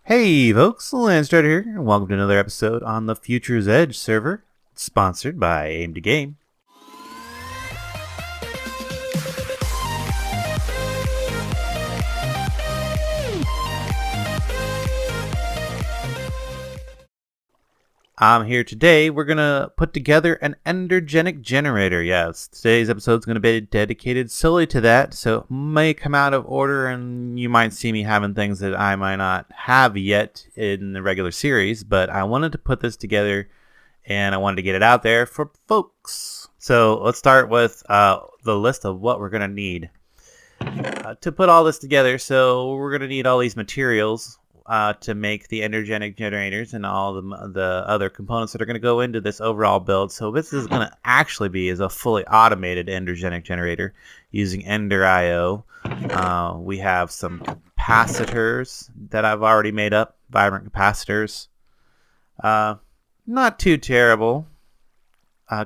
Hey folks, Landstryder here, and welcome to another episode on the Future's Edge server, sponsored by Aim to Game. I'm here today. We're going to put together an Endergenic Generator. Yes, today's episode is going to be dedicated solely to that, so it may come out of order and you might see me having things that I might not have yet in the regular series, but I wanted to put this together and I wanted to get it out there for folks. So let's start with the list of what we're going to need to put all this together. So we're going to need all these materials to make the Endergenic generators and all the other components that are going to go into this overall build. So this is going to actually be a fully automated Endergenic generator using EnderIO. We have some capacitors that I've already made up, vibrant capacitors. Not too terrible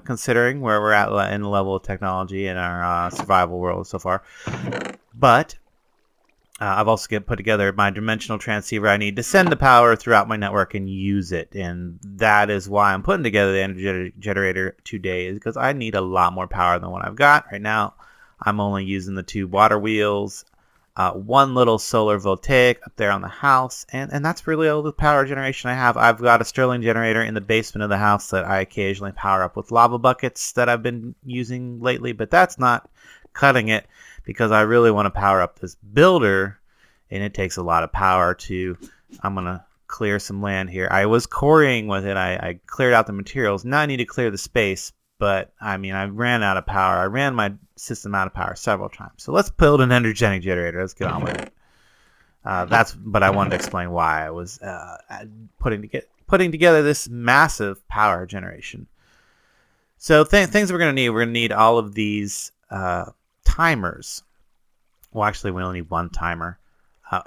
considering where we're at in the level of technology in our survival world so far. But I've also put together my dimensional transceiver I need to send the power throughout my network and use it. And that is why I'm putting together the Endergenic generator today, is because I need a lot more power than what I've got. Right now, I'm only using the 2 water wheels, one little solar voltaic up there on the house, and that's really all the power generation I have. I've got a Stirling generator in the basement of the house that I occasionally power up with lava buckets that I've been using lately, but that's not cutting it, because I really want to power up this builder, and it takes a lot of power to. I'm going to clear some land here. I was quarrying with it. I cleared out the materials. Now I need to clear the space, but I mean, I ran out of power. I ran my system out of power several times. So let's build an Endergenic generator. Let's get on with it. But I wanted to explain why I was putting together this massive power generation. So things we're going to need all of these timers. Well, actually, we only need one timer.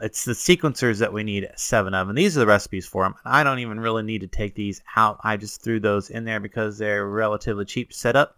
It's the sequencers that we need 7 of, and these are the recipes for them. I don't even really need to take these out. I just threw those in there because they're relatively cheap to set up,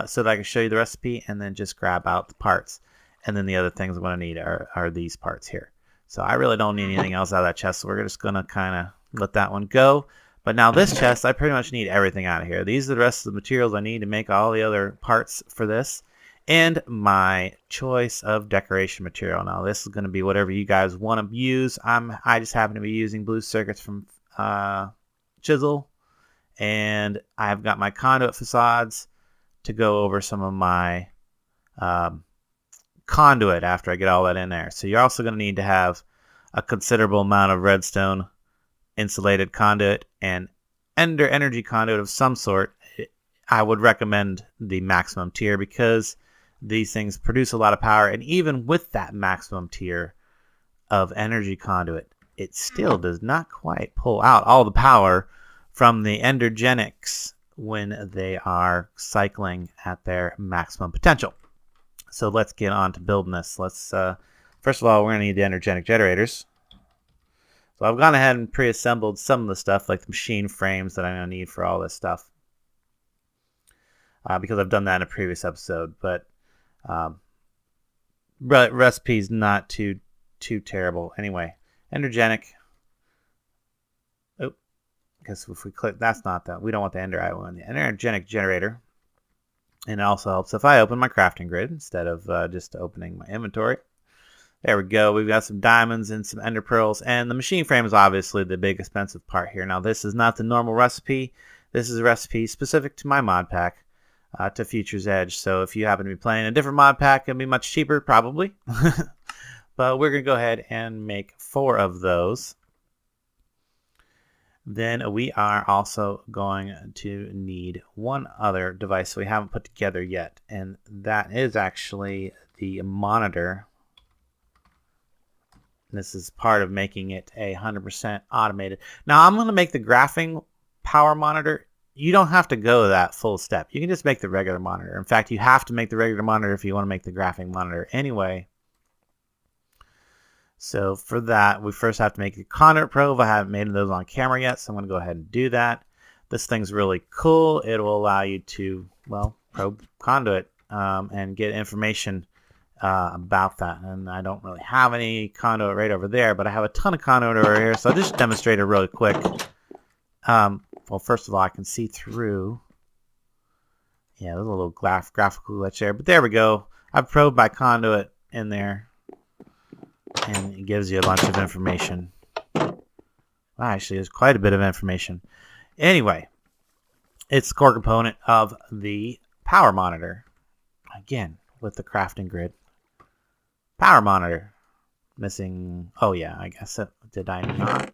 so that I can show you the recipe and then just grab out the parts. And then the other things I'm going to need are these parts here. So I really don't need anything else out of that chest, so we're just going to kind of let that one go. But now this chest, I pretty much need everything out of here. These are the rest of the materials I need to make all the other parts for this. And my choice of decoration material. Now this is going to be whatever you guys want to use. I just happen to be using blue circuits from Chisel, and I've got my conduit facades to go over some of my conduit after I get all that in there. So you're also going to need to have a considerable amount of redstone insulated conduit and energy conduit of some sort. I would recommend the maximum tier because these things produce a lot of power, and even with that maximum tier of energy conduit, it still does not quite pull out all the power from the Endergenics when they are cycling at their maximum potential. So let's get on to building this. Let's first of all, we're going to need the Endergenic generators. So I've gone ahead and pre-assembled some of the stuff, like the machine frames that I'm going to need for all this stuff, because I've done that in a previous episode. But recipe's not too terrible. Anyway, Endergenic. Oh, because if we click, that's not that. We don't want the EnderIO one. The Endergenic generator. And it also helps if I open my crafting grid instead of just opening my inventory. There we go. We've got some diamonds and some ender pearls, and the machine frame is obviously the big expensive part here. Now this is not the normal recipe. This is a recipe specific to my mod pack. To Future's Edge. So if you happen to be playing a different mod pack, it'll be much cheaper, probably. But we're going to go ahead and make 4 of those. Then we are also going to need one other device we haven't put together yet, and that is actually the monitor. This is part of making it 100% automated. Now I'm going to make the graphing power monitor. You don't have to go that full step. You can just make the regular monitor. In fact, you have to make the regular monitor if you want to make the graphing monitor anyway. So for that, we first have to make a conduit probe. I haven't made those on camera yet, so I'm going to go ahead and do that. This thing's really cool. It will allow you to, well, probe conduit and get information about that. And I don't really have any conduit right over there, but I have a ton of conduit over here. So I'll just demonstrate it really quick. Well, first of all, I can see through. Yeah, there's a little graphical glitch there, but there we go. I've probed my conduit in there, and it gives you a bunch of information. Well, actually, there's quite a bit of information. Anyway, it's the core component of the power monitor. Again, with the crafting grid. Power monitor. Missing. Oh, yeah, I guess it. Did I not?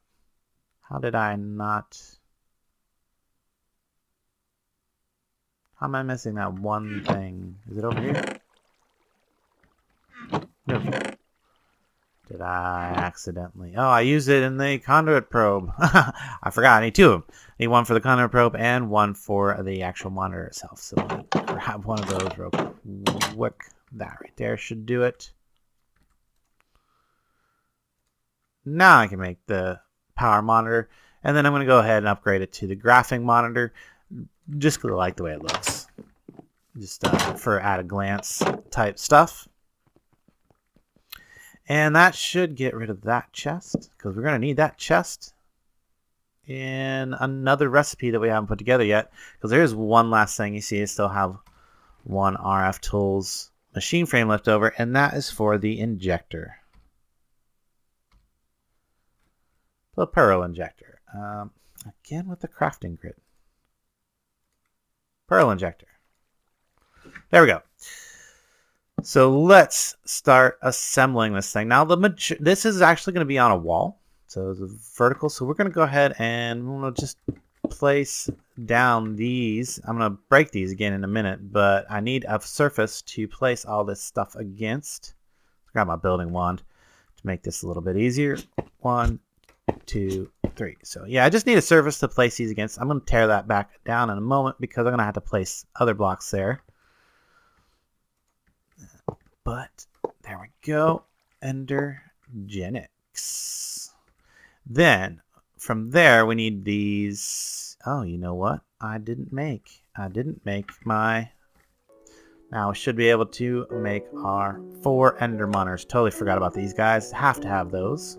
How did I not? How am I missing that one thing? Is it over here? No. Did I accidentally? Oh, I used it in the conduit probe. I forgot. I need two of them. I need one for the conduit probe and one for the actual monitor itself. So let me grab one of those real quick. That right there should do it. Now I can make the power monitor. And then I'm going to go ahead and upgrade it to the graphing monitor. Just because I like the way it looks. Just for at a glance type stuff. And that should get rid of that chest, because we're going to need that chest in another recipe that we haven't put together yet. Because there's one last thing. You see I still have one RFtools machine frame left over, and that is for the injector. The pearl injector. Again with the crafting grid. Pearl injector. There we go. So let's start assembling this thing. Now this is actually going to be on a wall. So it's vertical. So we're going to go ahead and I'm going to just place down these. I'm going to break these again in a minute, but I need a surface to place all this stuff against. Let's grab my building wand to make this a little bit easier. 1, 2, 3. So yeah, I just need a surface to place these against. I'm going to tear that back down in a moment because I'm going to have to place other blocks there. But there we go. Endergenics. Then from there we need these. Oh, you know what? I didn't make my. Now we should be able to make our 4 ender monitors. Totally forgot about these guys. Have to have those.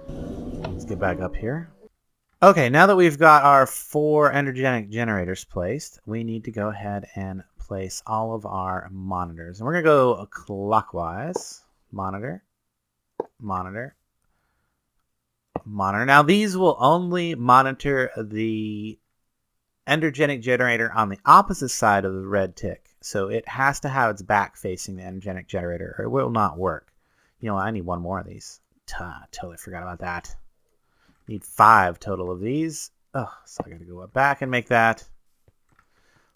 Let's get back up here. Okay, now that we've got our 4 Endergenic generators placed, we need to go ahead and place all of our monitors. And we're going to go clockwise. Monitor, monitor, monitor. Now these will only monitor the Endergenic generator on the opposite side of the red tick. So it has to have its back facing the Endergenic generator or it will not work. You know, I need one more of these. Totally forgot about that. Need 5 total of these. Oh, so I got to go back and make that.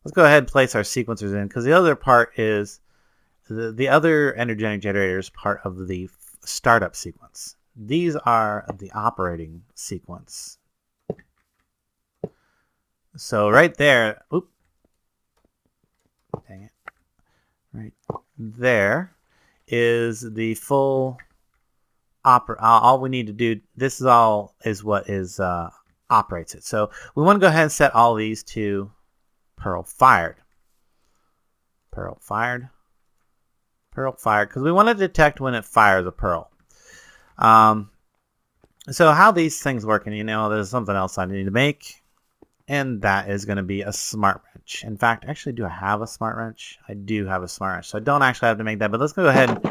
Let's go ahead and place our sequencers in because the other part is the other Endergenic generator is part of the startup sequence. These are the operating sequence. So right there, oop, dang it, right there is the full all we need to do. This is all is what is operates it. So we want to go ahead and set all these to pearl fired, because we want to detect when it fires a pearl. So how these things work, and you know, there's something else I need to make, and that is going to be a smart wrench. In fact, actually, do I have a smart wrench? I do have a smart wrench, so I don't actually have to make that. But let's go ahead and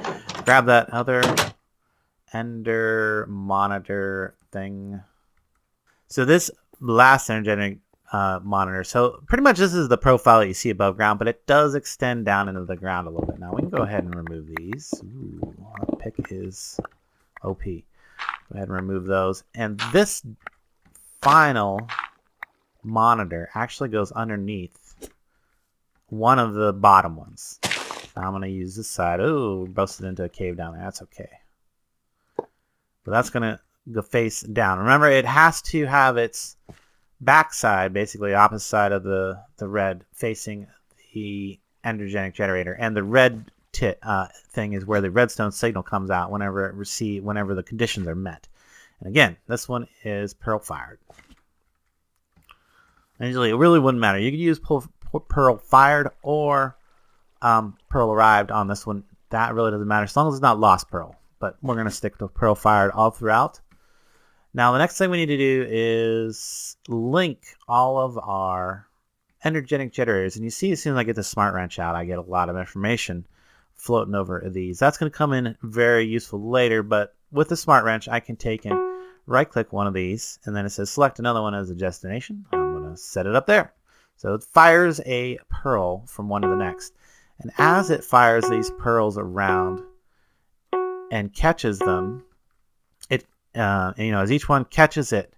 grab that other ender monitor thing. So this last Endergenic monitor. So pretty much this is the profile that you see above ground, but it does extend down into the ground a little bit. Now we can go ahead and remove these. Ooh, our pick is OP. Go ahead and remove those. And this final monitor actually goes underneath one of the bottom ones. Now I'm going to use this side. Oh, busted into a cave down there. That's okay. But that's going to go face down. Remember, it has to have its backside, basically opposite side of the red, facing the Endergenic generator, and the red thing is where the redstone signal comes out whenever the conditions are met. And again, this one is pearl fired. And usually, it really wouldn't matter. You could use pearl fired or pearl arrived on this one, that really doesn't matter as long as it's not lost pearl. But we're going to stick to pearl fired all throughout. Now the next thing we need to do is link all of our Endergenic generators. And you see, as soon as I get the smart wrench out, I get a lot of information floating over these. That's going to come in very useful later, but with the smart wrench, I can take and right click one of these, and then it says select another one as a destination. I'm going to set it up there. So it fires a pearl from one to the next. And as it fires these pearls around and catches them, as each one catches it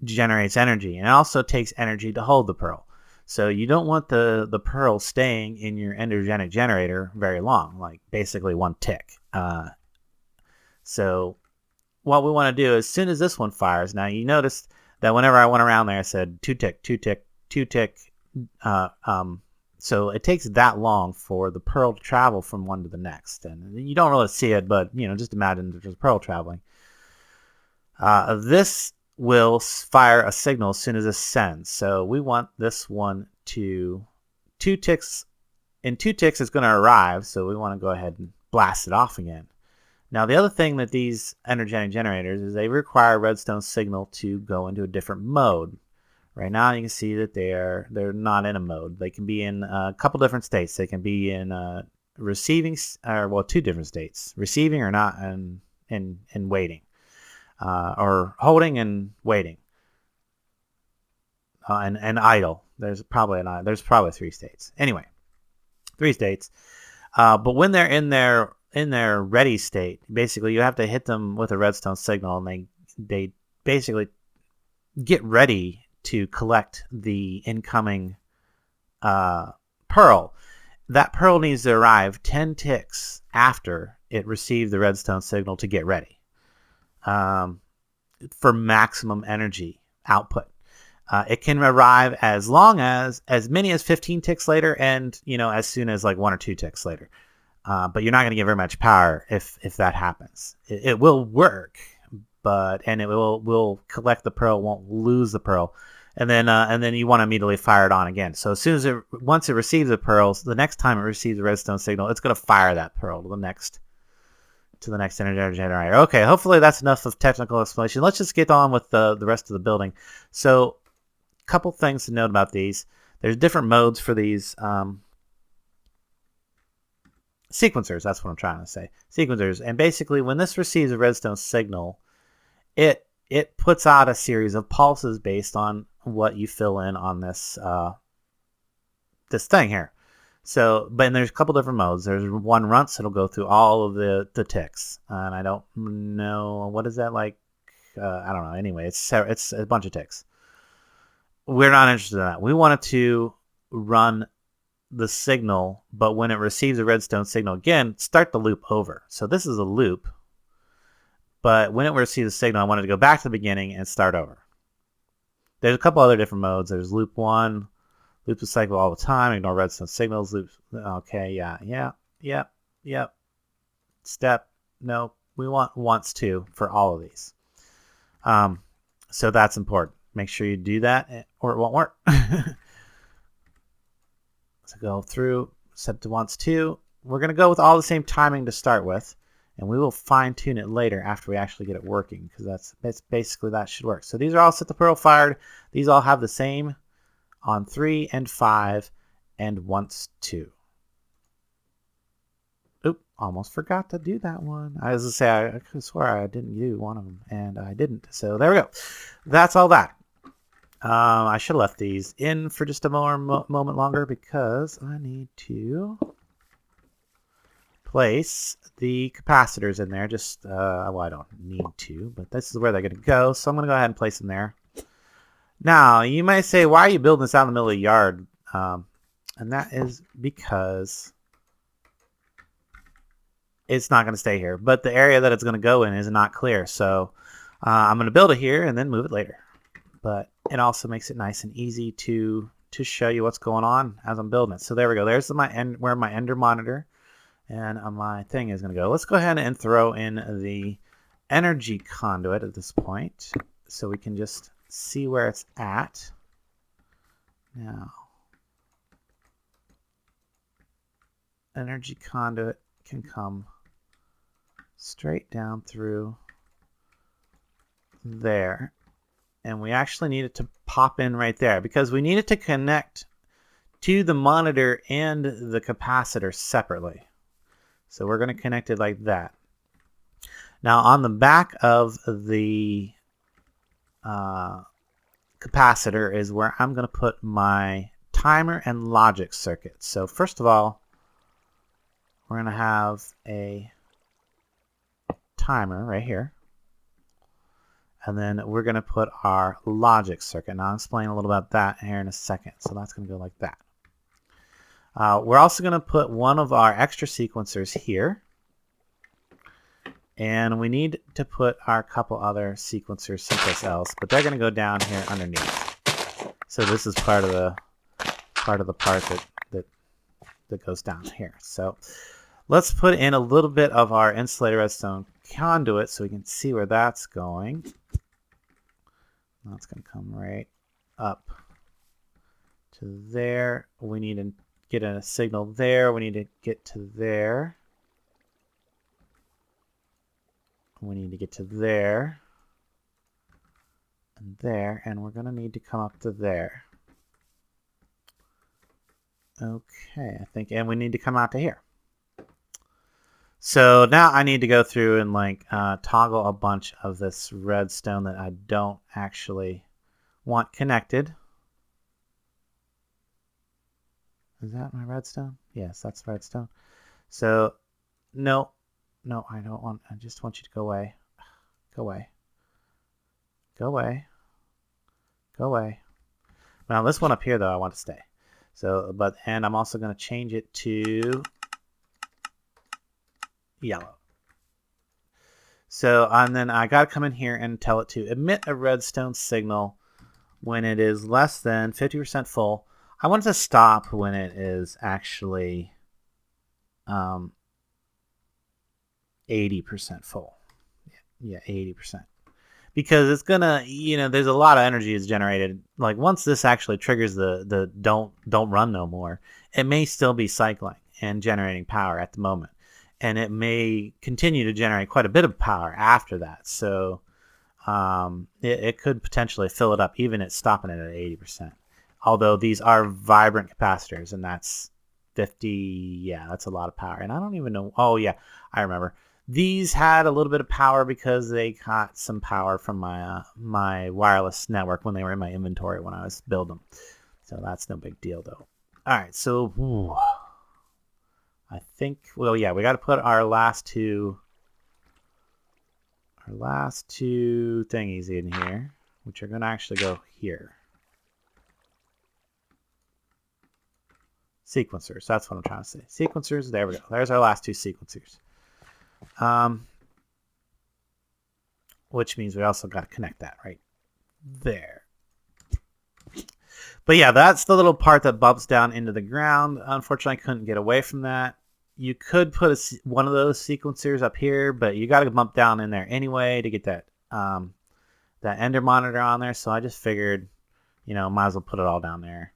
generates energy, and it also takes energy to hold the pearl. So you don't want the pearl staying in your Endergenic generator very long, like basically one tick. So what we want to do, as soon as this one fires, now you noticed that whenever I went around there, I said 2 tick, 2 tick, 2 tick. So it takes that long for the pearl to travel from one to the next. And you don't really see it, but just imagine there's a pearl traveling. This will fire a signal as soon as this sends. So we want this one to 2 ticks. In 2 ticks, it's going to arrive. So we want to go ahead and blast it off again. Now, the other thing that these Endergenic generators is they require redstone signal to go into a different mode. Right now, you can see that they're not in a mode. They can be in a couple different states. They can be in receiving, or 2 different states: receiving or not, and waiting, or holding and waiting, and idle. There's probably 3 states. Anyway, 3 states. But when they're in their ready state, basically you have to hit them with a redstone signal, and they basically get ready to collect the incoming pearl. That pearl needs to arrive 10 ticks after it received the redstone signal to get ready for maximum energy output. It can arrive as many as 15 ticks later, and as soon as like 1 or 2 ticks later. But you're not going to get very much power if that happens. It will work, and it will collect the pearl, won't lose the pearl, and then you want to immediately fire it on again. So once it receives the pearls, the next time it receives a redstone signal, it's going to fire that pearl to the next Endergenic generator. Okay, hopefully that's enough of technical explanation. Let's just get on with the rest of the building. So, a couple things to note about these. There's different modes for these. Sequencers, that's what I'm trying to say. Sequencers. And basically, when this receives a redstone signal, it puts out a series of pulses based on what you fill in on this this thing here. So, but there's a couple different modes. There's one runts. It'll go through all of the ticks, and I don't know what is that like. I don't know. Anyway, it's a bunch of ticks. We're not interested in that. We wanted to run the signal, but when it receives a redstone signal again, start the loop over. So this is a loop, but when it receives a signal, I wanted to go back to the beginning and start over. There's a couple other different modes. There's loop 1, loop the cycle all the time, ignore redstone signals, loops. Okay, yeah. Step, no, we want once to for all of these. So that's important. Make sure you do that or it won't work. So go through, set to once to. We're going to go with all the same timing to start with, and we will fine tune it later after we actually get it working, because that's basically that should work. So these are all set to pearl fired. These all have the same on 3 and 5 and once to. Oop, almost forgot to do that one. I was going to say, I could swear I didn't do one of them, and I didn't. So there we go. That's all that. I should have left these in for just a moment longer because I need to place the capacitors in there. Well, I don't need to, but this is where they're going to go. So I'm going to go ahead and place them there. Now, you might say, why are you building this out in the middle of the yard? And that is because it's not going to stay here. But the area that it's going to go in is not clear. So I'm going to build it here and then move it later. But it also makes it nice and easy to show you what's going on as I'm building it. So there we go. There's where my Ender monitor and my thing is going to go. Let's go ahead and throw in the energy conduit at this point so we can just see where it's at. Now, energy conduit can come straight down through there. And we actually need it to pop in right there because we need it to connect to the monitor and the capacitor separately. So we're going to connect it like that. Now on the back of the capacitor is where I'm going to put my timer and logic circuit. So first of all, we're going to have a timer right here. And then we're going to put our logic circuit. Now I'll explain a little about that here in a second. So that's going to go like that. We're also going to put one of our extra sequencers here. And we need to put our couple other sequencers someplace else, but they're going to go down here underneath. So this is part of the part that goes down here. So let's put in a little bit of our insulated redstone conduit so we can see where that's going. That's going to come right up to there. We need to get a signal there. We need to get to there. We need to get to there and there, and we're going to need to come up to there. Okay, I think, and we need to come out to here. So now I need to go through and like toggle a bunch of this redstone that I don't actually want connected. Is that my redstone? Yes, that's redstone. So no, I don't want, I just want you to go away. Go away. Go away. Go away. Now this one up here though I want to stay. So, and I'm also going to change it to yellow. So, and then I got to come in here and tell it to emit a redstone signal when it is less than 50% full. I want it to stop when it is actually 80% full. Yeah, 80%. Because it's gonna, there's a lot of energy is generated. Like once this actually triggers the don't run no more, it may still be cycling and generating power at the moment, and it may continue to generate quite a bit of power after that. So it could potentially fill it up even at stopping it at 80%. Although these are vibrant capacitors, and that's 50. Yeah, that's a lot of power. And I don't even know. Oh yeah, I remember. These had a little bit of power because they got some power from my my wireless network when they were in my inventory when I was building them. So that's no big deal though. All right, so I think, well, yeah, we got to put our last two thingies in here, which are going to actually go here. Sequencers, that's what I'm trying to say. Sequencers, there we go. There's our last two sequencers. Which means we also got to connect that right there. But yeah, that's the little part that bumps down into the ground. Unfortunately, I couldn't get away from that. You could put one of those sequencers up here, but you got to bump down in there anyway to get that that Ender monitor on there. So I just figured, might as well put it all down there.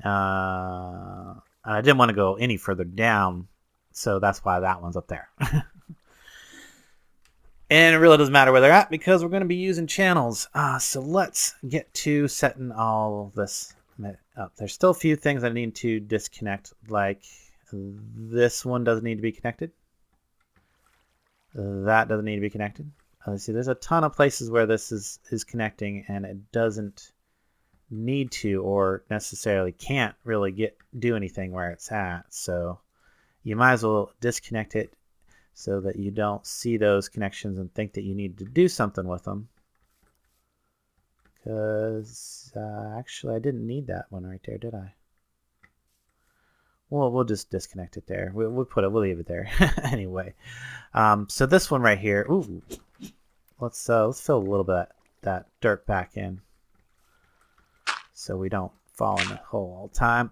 I didn't want to go any further down, so that's why that one's up there. And it really doesn't matter where they're at because we're going to be using channels. So let's get to setting all of this up. There's still a few things I need to disconnect, like this one doesn't need to be connected. That doesn't need to be connected. See, there's a ton of places where this is connecting and it doesn't need to or necessarily can't really do anything where it's at. So you might as well disconnect it so that you don't see those connections and think that you need to do something with them. Because actually I didn't need that one right there, did I? Well, we'll just disconnect it there. We'll leave it there anyway. So this one right here, ooh, let's fill a little bit of that dirt back in so we don't fall in the hole all the time.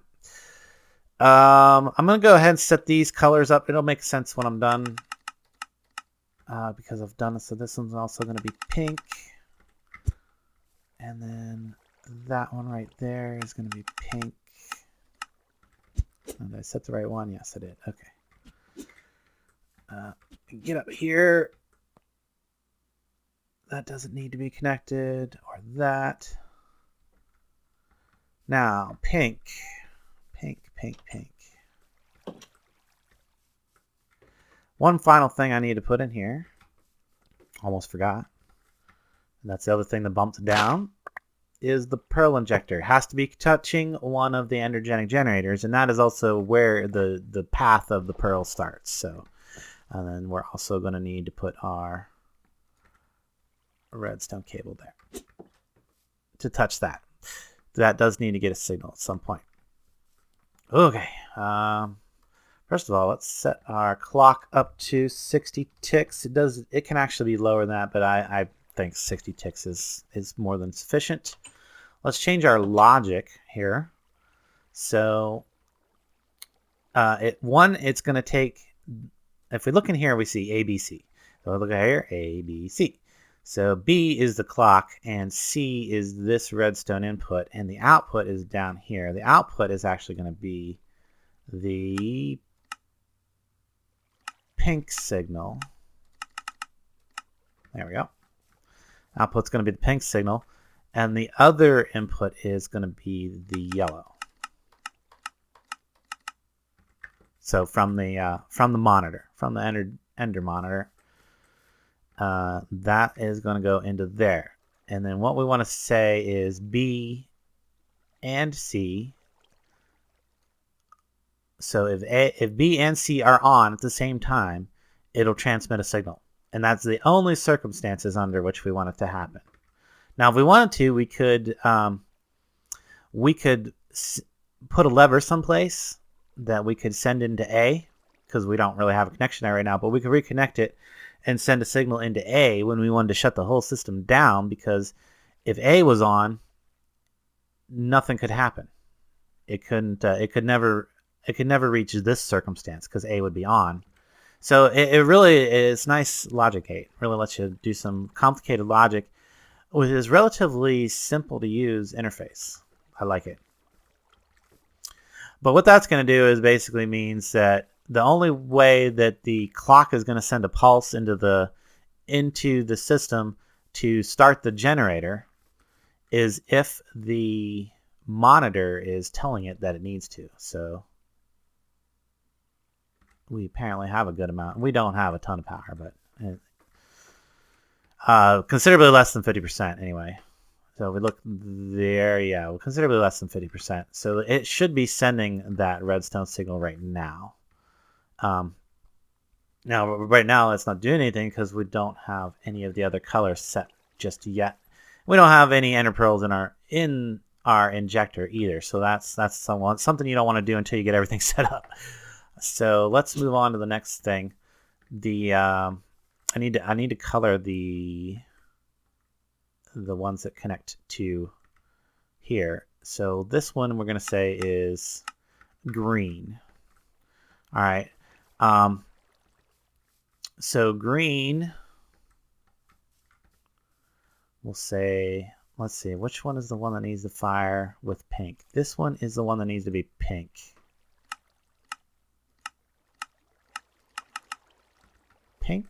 I'm gonna go ahead and set these colors up. It'll make sense when I'm done because I've done it. So this one's also gonna be pink, and then that one right there is gonna be pink. Did I set the right one? Yes, I did. Okay. Get up here. That doesn't need to be connected, or that. Now, pink. Pink. One final thing I need to put in here. Almost forgot. And that's the other thing that bumps down. Is the pearl injector. It has to be touching one of the Endergenic generators, and that is also where the path of the pearl starts. So, and then we're also going to need to put our redstone cable there to touch that. That does need to get a signal at some point. Okay. First of all, let's set our clock up to 60 ticks. It can actually be lower than that, but I think 60 ticks is more than sufficient. Let's change our logic here. So it's going to take, if we look in here, we see ABC. So look at here, ABC. So B is the clock, and C is this redstone input, and the output is down here. The output is actually going to be the pink signal. There we go. Output's going to be the pink signal, and the other input is going to be the yellow. So from the monitor, from the Ender monitor, that is going to go into there. And then what we want to say is B and C. So if B and C are on at the same time, it'll transmit a signal. And that's the only circumstances under which we want it to happen. Now, if we wanted to, we could put a lever someplace that we could send into A, because we don't really have a connection there right now, but we could reconnect it and send a signal into A when we wanted to shut the whole system down, because if A was on, nothing could happen. It could never reach this circumstance because A would be on. So it really is nice logic gate. It really lets you do some complicated logic with this relatively simple to use interface. I like it. But what that's going to do is basically means that the only way that the clock is going to send a pulse into the system to start the generator is if the monitor is telling it that it needs to. So we apparently have a good amount. We don't have a ton of power, but considerably less than 50% anyway. So we look there, yeah, considerably less than 50%. So it should be sending that redstone signal right now. Now, right now, it's not doing anything because we don't have any of the other colors set just yet. We don't have any ender pearls in our injector either. So that's something you don't want to do until you get everything set up. So let's move on to the next thing. I need to color the ones that connect to here. So this one we're going to say is green. All right. So green, we'll say, let's see, which one is the one that needs to fire with pink? This one is the one that needs to be pink. Pink?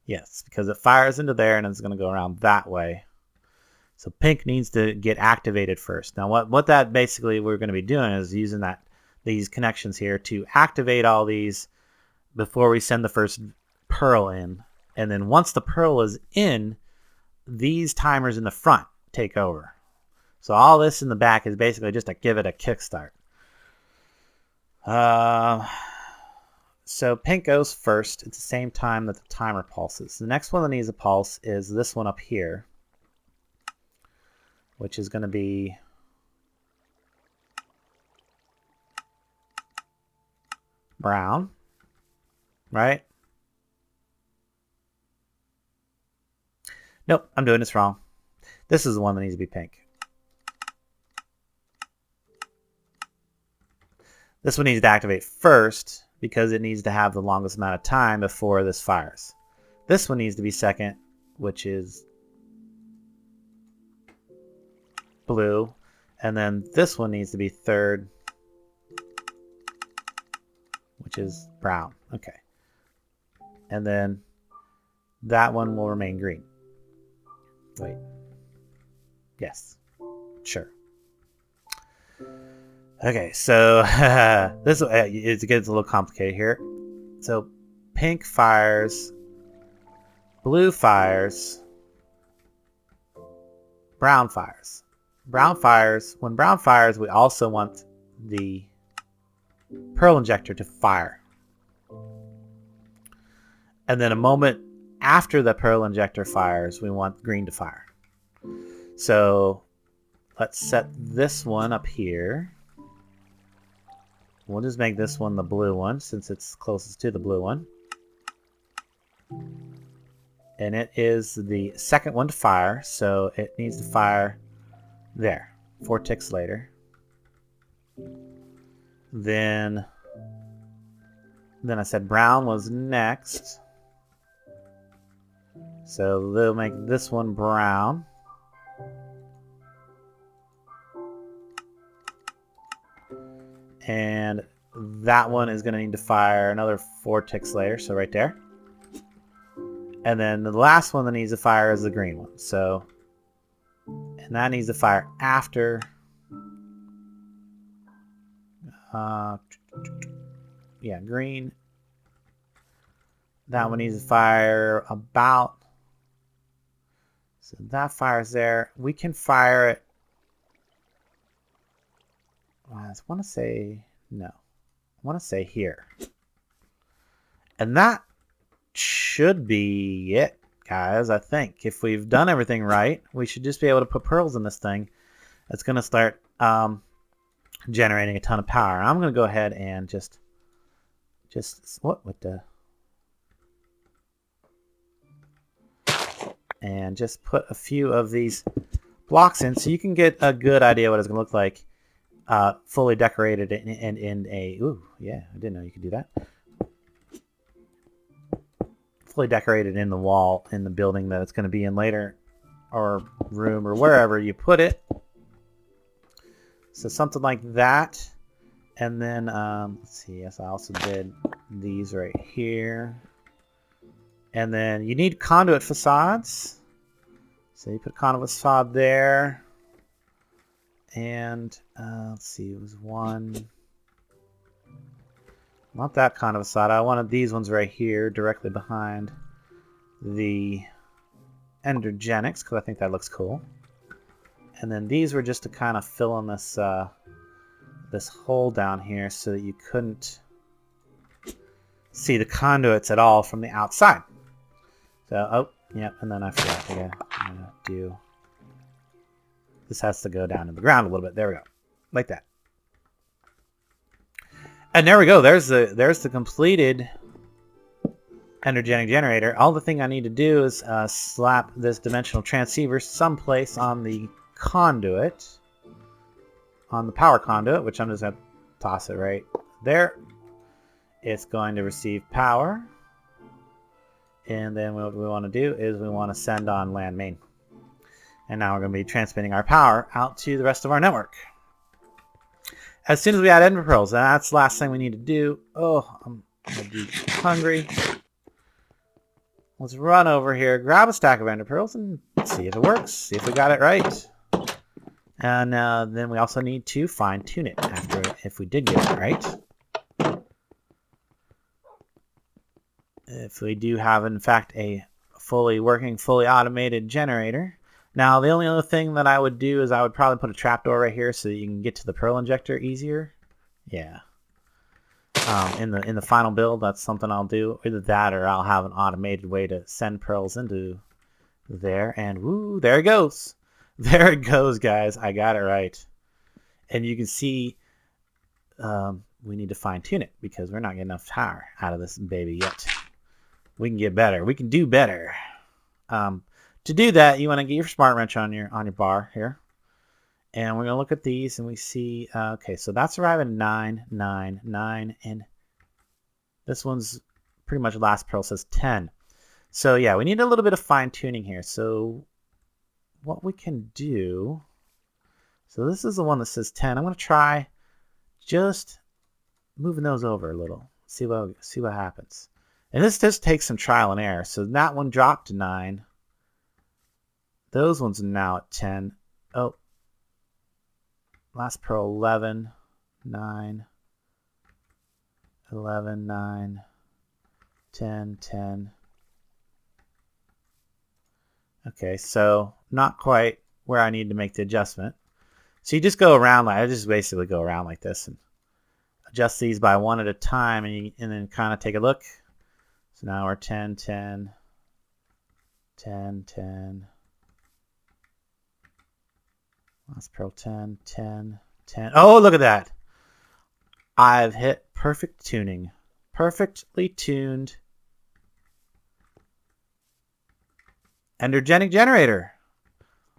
Yes, because it fires into there and it's going to go around that way. So pink needs to get activated first. Now what that basically we're going to be doing is using these connections here to activate all these before we send the first pearl in. And then once the pearl is in, these timers in the front take over. So all this in the back is basically just to give it a kickstart. So pink goes first at the same time that the timer pulses. The next one that needs a pulse is this one up here, which is going to be brown, right? Nope, I'm doing this wrong. This is the one that needs to be pink. This one needs to activate first because it needs to have the longest amount of time before this fires. This one needs to be second, which is blue. And then this one needs to be third, which which is brown. Okay. And then that one will remain green. Wait. Yes. Sure. Okay, so this it gets a little complicated here. So pink fires, blue fires, brown fires. Brown fires. When brown fires, we also want the pearl injector to fire. And then a moment after the pearl injector fires, we want green to fire. So let's set this one up here. We'll just make this one the blue one since it's closest to the blue one. And it is the second one to fire, so it needs to fire there. 4 ticks later. Then I said brown was next. So they'll make this one brown. And that one is going to need to fire another 4 ticks later, so right there. And then the last one that needs to fire is the green one. So, and that needs to fire after. Yeah, green. That one needs to fire about. So that fires there. We can fire it. I want to say no. I want to say here. And that should be it, guys. I think if we've done everything right, we should just be able to put pearls in this thing. It's going to start generating a ton of power. I'm going to go ahead and just what with the and just put a few of these blocks in so you can get a good idea what it's going to look like fully decorated in a ooh, yeah, I didn't know you could do that. Fully decorated in the wall in the building that it's going to be in later, or room, or wherever you put it. So something like that. And then let's see, yes, I also did these right here. And then you need conduit facades. So you put conduit facade there. And let's see, it was one. Not that kind of a facade. I wanted these ones right here, directly behind the Endergenics, because I think that looks cool. And then these were just to kind of fill in this this hole down here so that you couldn't see the conduits at all from the outside. So, oh, yeah, and then I forgot to do. This has to go down to the ground a little bit. There we go, like that. And there we go. There's the completed Endergenic Generator. All the thing I need to do is slap this dimensional transceiver someplace on the conduit, on the power conduit, which I'm just going to toss it right there. It's going to receive power. And then what we want to do is we want to send on land main. And now we're going to be transmitting our power out to the rest of our network. As soon as we add ender pearls, that's the last thing we need to do. Oh, I'm going to be hungry. Let's run over here, grab a stack of ender pearls, and see if it works. See if we got it right. And then we also need to fine tune it after if we did get it right. If we do have, in fact, a fully working, fully automated generator. Now, the only other thing that I would do is I would probably put a trapdoor right here so that you can get to the pearl injector easier. Yeah. In the final build, that's something I'll do. Either that or I'll have an automated way to send pearls into there. And woo, there it goes. There it goes, guys. I got it right. And you can see we need to fine tune it because we're not getting enough power out of this baby yet. We can get better. We can do better. To do that, you want to get your smart wrench on your bar here. And we're going to look at these and we see, okay, so that's arriving at 9, 9, 9, and this one's pretty much last pearl says 10. So yeah, we need a little bit of fine tuning here. So what we can do, so this is the one that says 10. I'm going to try just moving those over a little. see what happens. And this just takes some trial and error. So that one dropped to 9. Those ones are now at 10. Oh, last pearl 11, 9, 11, 9, 10, 10. Okay, so not quite where I need to make the adjustment. So you just go around I just basically go around like this and adjust these by one at a time, and then kind of take a look. So now we're 10, 10, 10, 10. Last pearl 10, 10, 10. Oh, look at that. I've hit perfect tuning. Perfectly tuned Endergenic Generator.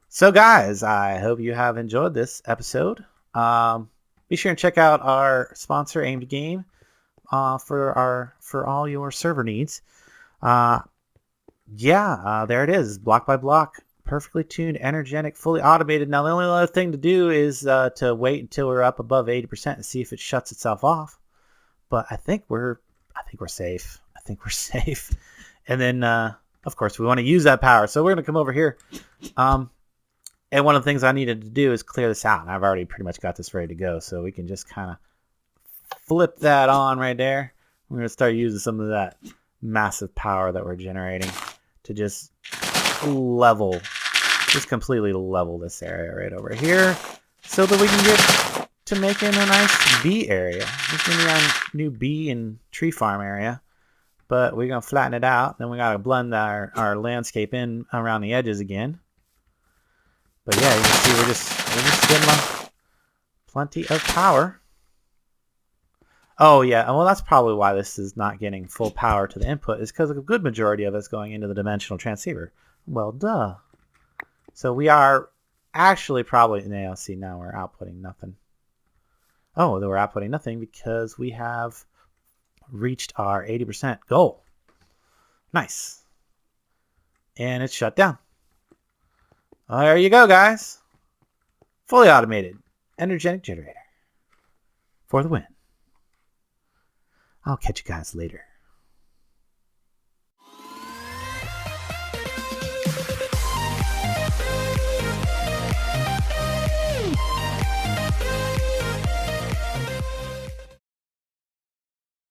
So guys, I hope you have enjoyed this episode. Be sure and check out our sponsor, Aimed Game, for all your server needs. There it is, block by block, perfectly tuned, energetic, fully automated. Now the only other thing to do is to wait until we're up above 80% and see if it shuts itself off. But I think we're safe. I think we're safe. And then of course we want to use that power, so we're going to come over here. And one of the things I needed to do is clear this out. And I've already pretty much got this ready to go. So we can just kind of flip that on right there. We're going to start using some of that massive power that we're generating to just completely level this area right over here so that we can get to making a nice bee area. This is going to be our new bee and tree farm area. But we're going to flatten it out. Then we got to blend our landscape in around the edges again. But yeah, you can see we're just getting plenty of power. Oh yeah, well that's probably why this is not getting full power to the input, is because a good majority of it's going into the dimensional transceiver. Well, duh. So we are actually probably, see now we're outputting nothing. Oh, we're outputting nothing because we have reached our 80% goal. Nice. And it's shut down. Well, there you go, guys. Fully automated Endergenic Generator for the win. I'll catch you guys later.